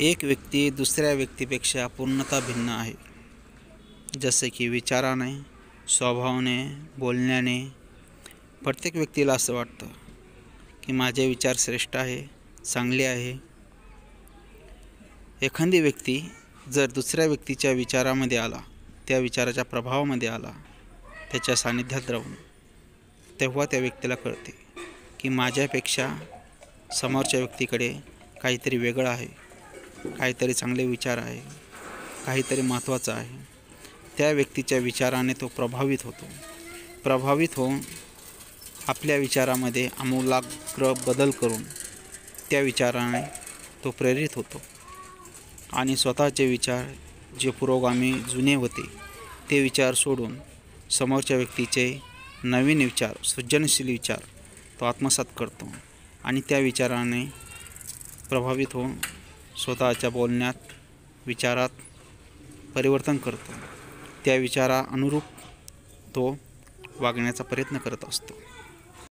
एक व्यक्ती दुसऱ्या व्यक्तीपेक्षा पूर्णतः भिन्न आहे. जसे की विचाराने, स्वभावाने, बोलण्याने. प्रत्येक व्यक्तीला असं वाटतं की माझे विचार श्रेष्ठ आहे, चांगले आहे. एखादी व्यक्ती जर दुसऱ्या व्यक्तीच्या विचारामध्ये आला, त्या विचाराच्या प्रभावामध्ये आला, त्याच्या सानिध्यात राहून, तेव्हा त्या व्यक्तीला कळते की माझ्यापेक्षा समोरच्या व्यक्तीकडे काहीतरी वेगळं आहे, काहीतरी चांगले विचार आहे, काहीतरी महत्त्वाचं आहे. त्या व्यक्तीच्या विचाराने तो प्रभावित होतो. प्रभावित होऊन आपल्या विचारामध्ये आमूलाग्र बदल करून त्या विचाराने तो प्रेरित होतो आणि स्वतःचे विचार जे पुरोगामी जुने होते ते विचार सोडून समोरच्या व्यक्तीचे नवीन विचार, सृजनशील विचार तो आत्मसात करतो आणि त्या विचाराने प्रभावित होऊन स्वतःच्या बोलण्यात, विचारात परिवर्तन करतो. त्या विचारानुरूप तो वागण्याचा प्रयत्न करत असतो.